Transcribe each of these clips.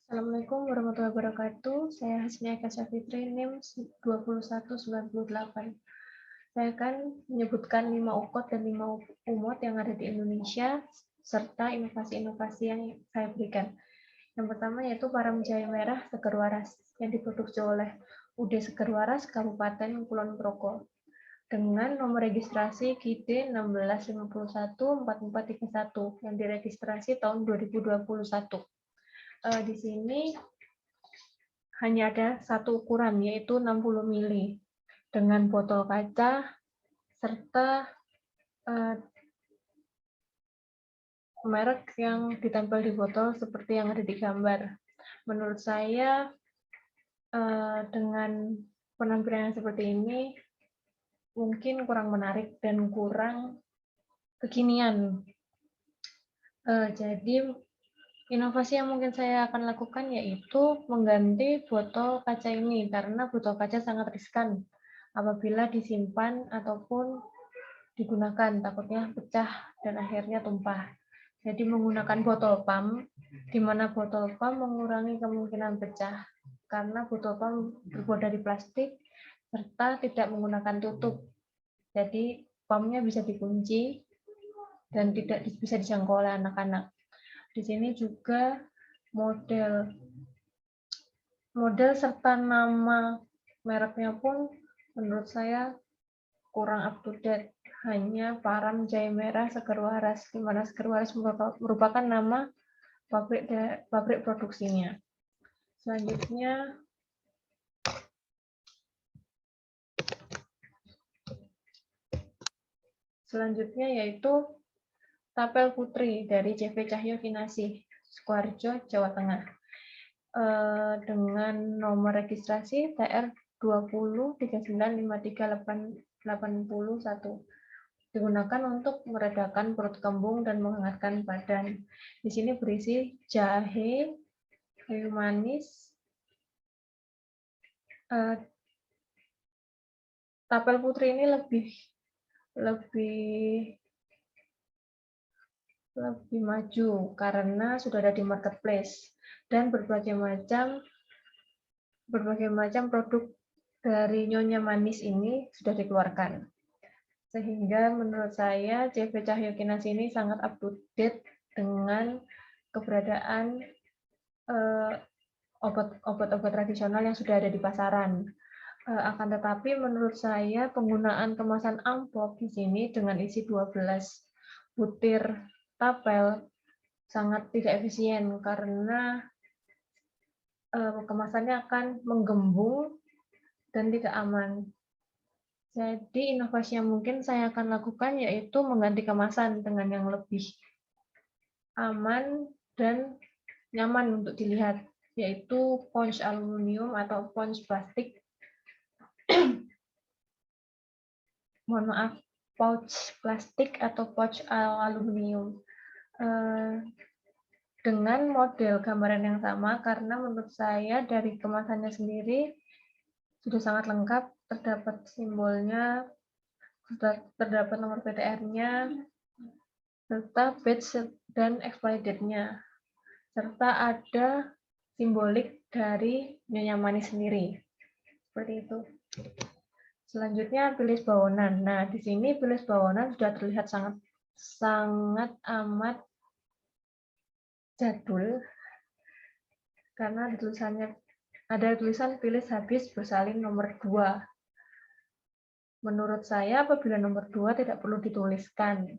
Assalamualaikum warahmatullahi wabarakatuh. Saya Hasmi Akasha Fitri, NIM 2198. Saya akan menyebutkan 5 ukot dan 5 umot yang ada di Indonesia, serta inovasi-inovasi yang saya berikan. Yang pertama yaitu Param Jahe Merah Seger Waras, yang diproduksi oleh UD Seger Waras, Kabupaten Kulon Progo, dengan nomor registrasi KID 16514431 yang diregistrasi tahun 2021. Di sini hanya ada satu ukuran, yaitu 60 ml, dengan botol kaca, serta merek yang ditempel di botol seperti yang ada di gambar. Menurut saya, dengan penampilan yang seperti ini, mungkin kurang menarik dan kurang kekinian. Jadi, inovasi yang mungkin saya akan lakukan yaitu mengganti botol kaca ini, karena botol kaca sangat riskan apabila disimpan ataupun digunakan, takutnya pecah dan akhirnya tumpah. Jadi menggunakan botol pump, di mana botol pump mengurangi kemungkinan pecah, karena botol pump terbuat dari plastik serta tidak menggunakan tutup. Jadi pumpnya bisa dikunci dan tidak bisa dijangkau oleh anak-anak. Di sini juga model serta nama mereknya pun menurut saya kurang up to date. Hanya Param Jahe Merah Seger Waras, di mana Seger Waras merupakan nama pabrik produksinya. Selanjutnya yaitu Tapel Putri dari CV Cahyo Kinasih, Sukoharjo, Jawa Tengah, dengan nomor registrasi TR 20395381, digunakan untuk meredakan perut kembung dan menghangatkan badan. Di sini berisi jahe, kayu manis. Tapel Putri ini lebih maju karena sudah ada di marketplace dan berbagai macam produk dari Nyonya Manis ini sudah dikeluarkan. Sehingga menurut saya CV Cahyo Kinasih ini sangat up to date dengan keberadaan obat-obat tradisional yang sudah ada di pasaran. Akan tetapi menurut saya penggunaan kemasan amplop di sini dengan isi 12 butir tapel sangat tidak efisien karena kemasannya akan menggembung dan tidak aman. Jadi inovasi yang mungkin saya akan lakukan yaitu mengganti kemasan dengan yang lebih aman dan nyaman untuk dilihat, yaitu pouch aluminium atau pouch plastik. Mohon maaf, pouch plastik atau pouch aluminium. Dengan model gambaran yang sama, karena menurut saya dari kemasannya sendiri sudah sangat lengkap, terdapat simbolnya, terdapat nomor PTR-nya, serta batch dan expiry date-nya, serta ada simbolik dari Nyonya Manis sendiri. Seperti itu. Selanjutnya bilis bawonan. Nah, di sini bilis bawonan sudah terlihat sangat amat jadul karena ada tulisan bilis habis bersalin nomor 2. Menurut saya apabila nomor 2 tidak perlu dituliskan.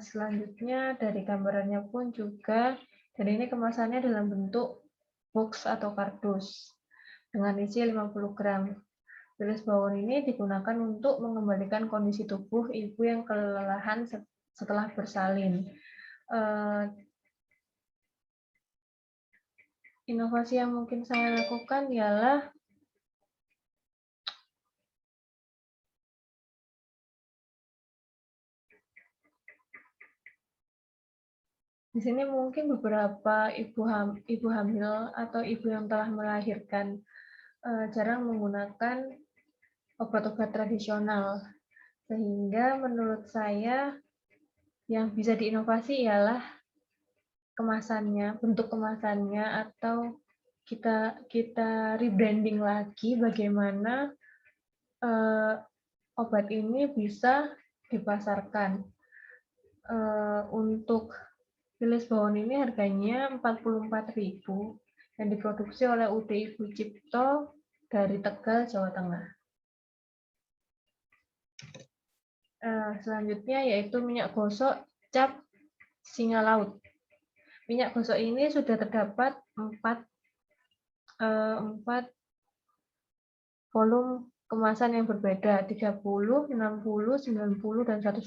Selanjutnya dari gambarannya pun juga, dan ini kemasannya dalam bentuk box atau kardus dengan isi 50 gram. Bilis bawon ini digunakan untuk mengembalikan kondisi tubuh ibu yang kelelahan setelah bersalin. Inovasi yang mungkin saya lakukan ialah di sini mungkin beberapa ibu hamil atau ibu yang telah melahirkan jarang menggunakan obat-obat tradisional, sehingga menurut saya yang bisa diinovasi ialah kemasannya, bentuk kemasannya, atau kita rebranding lagi bagaimana obat ini bisa dipasarkan. Untuk Bilis Bawon ini harganya 44.000 dan diproduksi oleh UD Ibu Cipto dari Tegal, Jawa Tengah. Selanjutnya yaitu minyak gosok cap singa laut. Minyak gosok ini sudah terdapat 4 volume kemasan yang berbeda, 30, 60, 90, dan 120.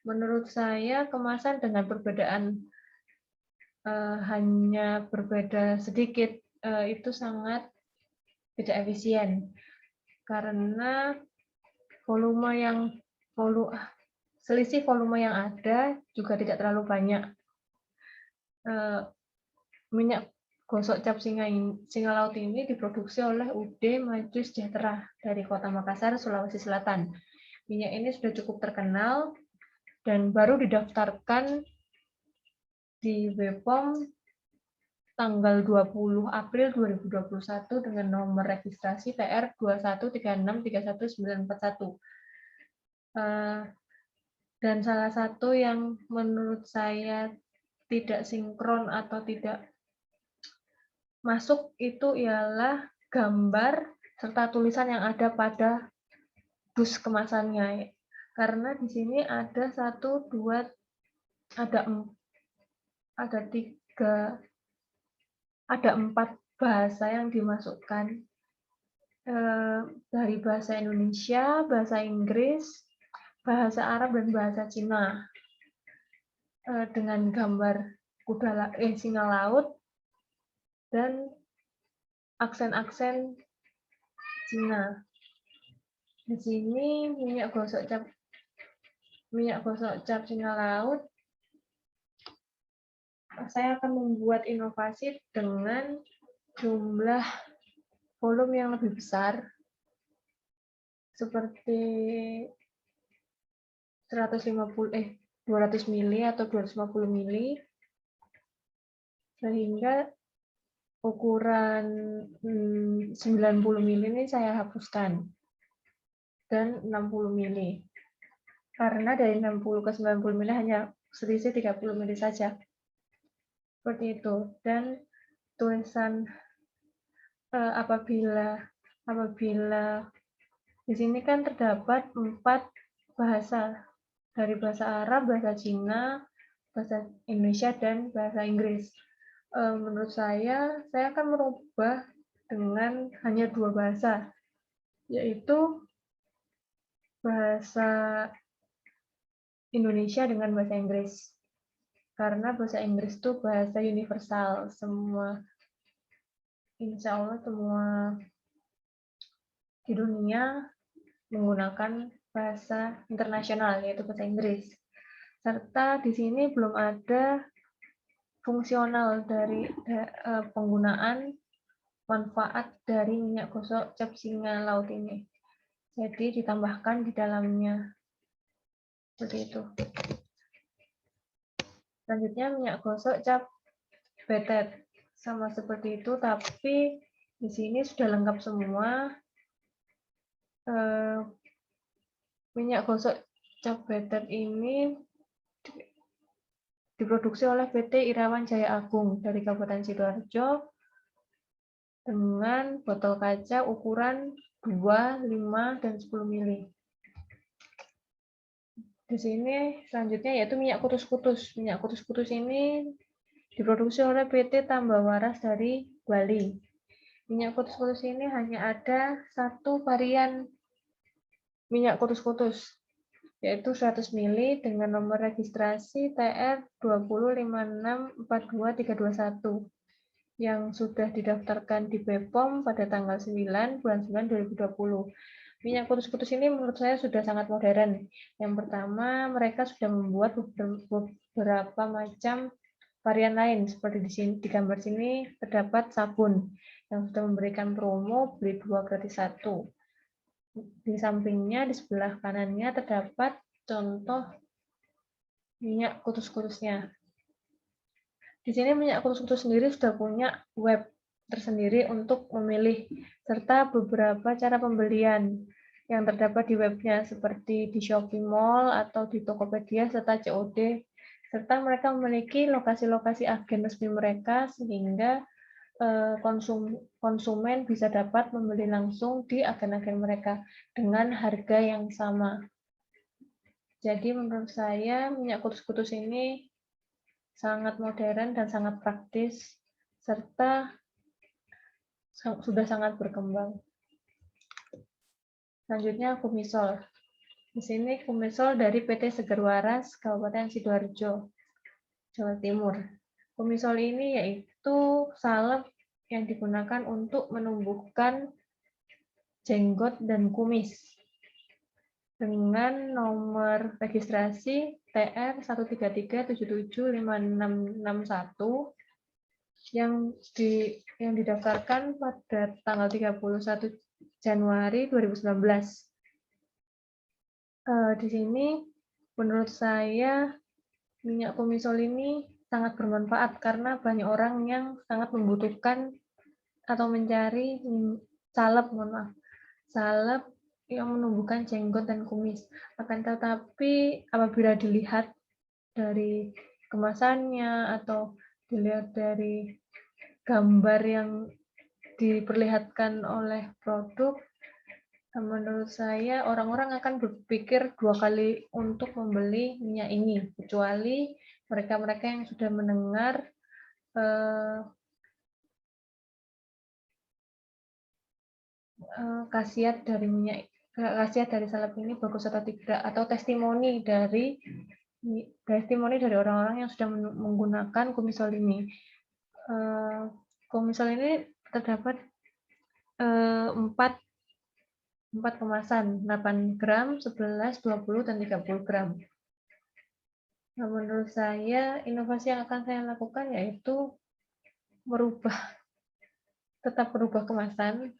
Menurut saya kemasan dengan perbedaan hanya berbeda sedikit itu sangat tidak efisien karena selisih volume yang ada juga tidak terlalu banyak. Minyak gosok cap singa laut ini diproduksi oleh UD Maju Sejahtera dari Kota Makassar, Sulawesi Selatan. Minyak ini sudah cukup terkenal dan baru didaftarkan di BPOM tanggal 20 April 2021 dengan nomor registrasi PR 213631941. Dan salah satu yang menurut saya tidak sinkron atau tidak masuk itu ialah gambar serta tulisan yang ada pada dus kemasannya. Karena di sini ada 4 bahasa yang dimasukkan dari bahasa Indonesia, bahasa Inggris, bahasa Arab, dan bahasa Cina dengan gambar singa laut dan aksen-aksen Cina. Di sini minyak gosok cap singa laut, saya akan membuat inovasi dengan jumlah volume yang lebih besar, seperti 200 mili atau 250 mili, sehingga ukuran 90 mili ini saya hapuskan, dan 60 mili. Karena dari 60 ke 90 mili hanya selisih 30 mili saja. Seperti itu. Dan tulisan apabila di sini kan terdapat 4 bahasa, dari bahasa Arab, bahasa Cina, bahasa Indonesia, dan bahasa Inggris. Menurut saya akan merubah dengan hanya 2 bahasa, yaitu bahasa Indonesia dengan bahasa Inggris. Karena bahasa Inggris itu bahasa universal, insya Allah semua di dunia menggunakan bahasa internasional, yaitu bahasa Inggris. Serta di sini belum ada fungsional dari penggunaan manfaat dari minyak gosok cap singa laut ini. Jadi ditambahkan di dalamnya. Seperti itu. Selanjutnya minyak gosok cap betet. Sama seperti itu, tapi di sini sudah lengkap semua. Minyak gosok cap betet ini diproduksi oleh PT Irawan Jaya Agung dari Kabupaten Sidoarjo dengan botol kaca ukuran 2, 5, dan 10 mili. Di sini selanjutnya yaitu minyak kutus-kutus. Minyak kutus-kutus ini diproduksi oleh PT Tambah Waras dari Bali. Minyak kutus-kutus ini hanya ada 1 varian minyak kutus-kutus, yaitu 100 mili dengan nomor registrasi TR 205642321 yang sudah didaftarkan di BPOM pada tanggal 9 bulan 9 2020. Minyak kutus-kutus ini menurut saya sudah sangat modern. Yang pertama, mereka sudah membuat beberapa macam varian lain, seperti di gambar sini terdapat sabun yang sudah memberikan promo beli 2 gratis 1. Di sampingnya, di sebelah kanannya terdapat contoh minyak kutus-kutusnya. Di sini minyak kutus-kutus sendiri sudah punya web tersendiri untuk memilih, serta beberapa cara pembelian yang terdapat di webnya, seperti di Shopee Mall atau di Tokopedia serta COD, serta mereka memiliki lokasi-lokasi agen resmi mereka sehingga konsumen bisa dapat membeli langsung di agen-agen mereka dengan harga yang sama. Jadi menurut saya minyak kutus-kutus ini sangat modern dan sangat praktis, serta sudah sangat berkembang. Selanjutnya Kumisol. Di sini Kumisol dari PT Seger Waras, Kabupaten Sidoarjo, Jawa Timur. Kumisol ini yaitu salep yang digunakan untuk menumbuhkan jenggot dan kumis dengan nomor registrasi TR 133775661 yang didaftarkan pada tanggal 31 Januari 2019. Di sini menurut saya minyak kumisol ini sangat bermanfaat karena banyak orang yang sangat membutuhkan atau mencari salep yang menumbuhkan jenggot dan kumis. Akan tetapi apabila dilihat dari kemasannya atau dilihat dari gambar yang diperlihatkan oleh produk, menurut saya orang-orang akan berpikir 2 kali untuk membeli minyak ini, kecuali mereka-mereka yang sudah mendengar khasiat dari salep ini bagus atau tidak, atau testimoni dari orang-orang yang sudah menggunakan kumisol ini. Kumisol ini terdapat 4 kemasan, 8 gram, 11, 20, dan 30 gram. Nah, menurut saya, inovasi yang akan saya lakukan yaitu tetap merubah kemasan,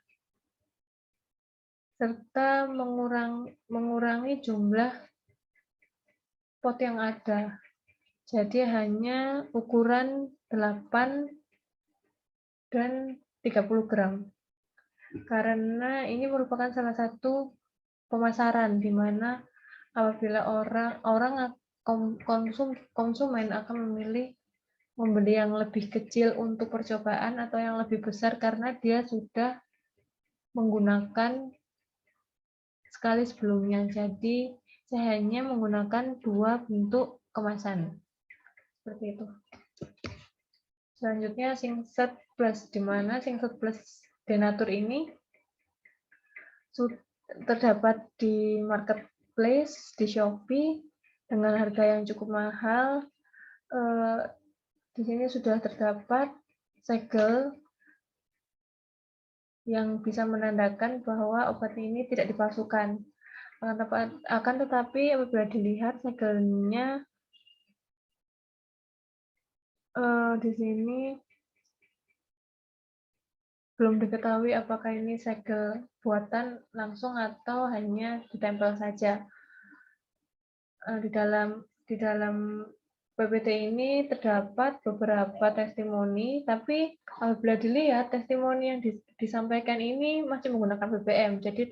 serta mengurangi jumlah pot yang ada. Jadi hanya ukuran 8 dan 30 gram. Karena ini merupakan salah satu pemasaran di mana apabila konsumen akan memilih membeli yang lebih kecil untuk percobaan atau yang lebih besar karena dia sudah menggunakan sekali sebelumnya. Jadi saya hanya menggunakan 2 bentuk kemasan. Seperti itu. Selanjutnya Singset Plus, di mana Singset Plus Denatur ini terdapat di marketplace, di Shopee, dengan harga yang cukup mahal. Di sini sudah terdapat segel yang bisa menandakan bahwa obat ini tidak dipalsukan. Akan tetapi apabila dilihat segelnya di sini belum diketahui apakah ini segel buatan langsung atau hanya ditempel saja. Di dalam PPT ini terdapat beberapa testimoni, tapi apabila dilihat testimoni yang disampaikan ini masih menggunakan BBM. Jadi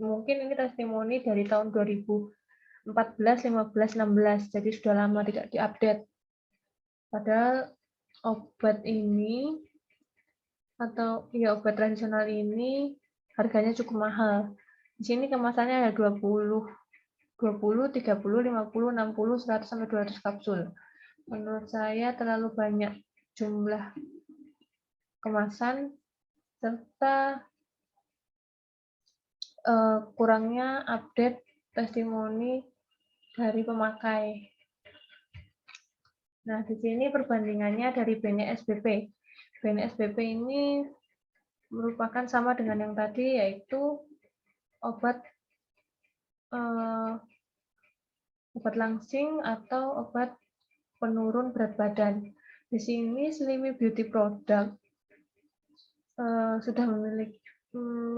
mungkin ini testimoni dari tahun 2014, 15, 16. Jadi sudah lama tidak diupdate. Padahal obat ini obat tradisional ini harganya cukup mahal. Di sini kemasannya ada 20, 30, 50, 60, 100 sampai 200 kapsul. Menurut saya terlalu banyak jumlah kemasan serta kurangnya update testimoni dari pemakai. Nah, di sini perbandingannya dari BNSBP. BNSBP ini merupakan sama dengan yang tadi, yaitu obat langsing atau obat penurun berat badan. Di sini Slimy Beauty Product sudah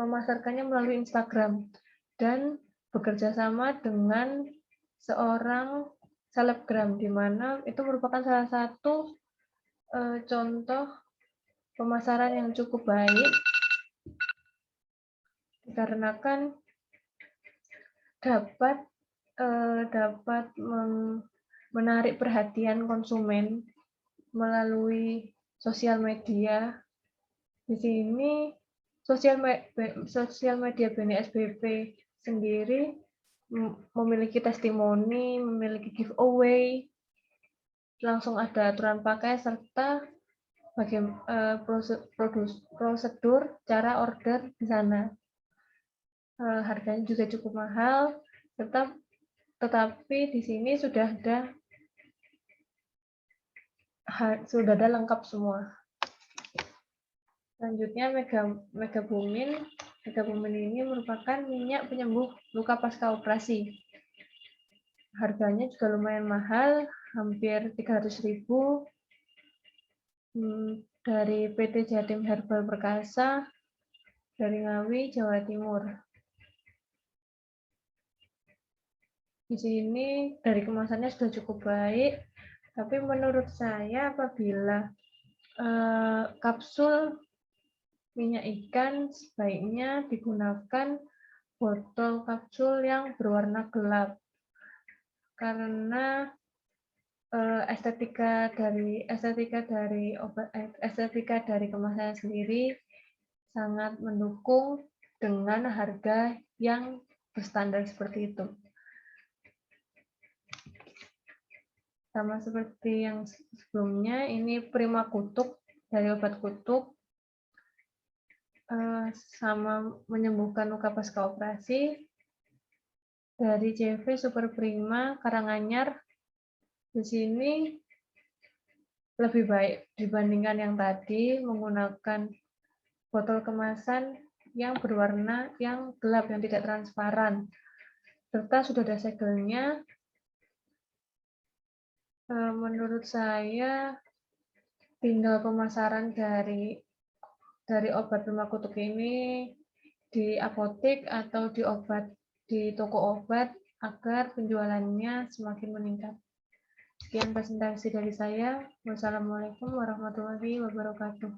memasarkannya melalui Instagram dan bekerja sama dengan seorang selebgram, di mana itu merupakan salah satu contoh pemasaran yang cukup baik dikarenakan dapat menarik perhatian konsumen melalui sosial media. Di sini sosial media BNSBP sendiri memiliki testimoni, memiliki giveaway, langsung ada aturan pakai serta prosedur cara order di sana. Harganya juga cukup mahal, tetapi di sini sudah ada lengkap semua. Selanjutnya Megabumin. Megabumin ini merupakan minyak penyembuh luka pasca operasi. Harganya juga lumayan mahal, hampir 300.000 dari PT Jatim Herbal Perkasa dari Ngawi, Jawa Timur. Di sini dari kemasannya sudah cukup baik, tapi menurut saya apabila kapsul minyak ikan sebaiknya digunakan botol kapsul yang berwarna gelap, karena estetika dari kemasannya sendiri sangat mendukung dengan harga yang berstandar seperti itu. Sama seperti yang sebelumnya, ini Prima Kutuk dari obat kutuk, sama menyembuhkan luka pasca operasi. Dari CV Super Prima Karanganyar, di sini lebih baik dibandingkan yang tadi, menggunakan botol kemasan yang berwarna yang gelap, yang tidak transparan, serta sudah ada segelnya. Menurut saya tinggal pemasaran dari obat Prima Kutuk ini di apotek atau di toko obat agar penjualannya semakin meningkat. Sekian presentasi dari saya. Wassalamualaikum warahmatullahi wabarakatuh.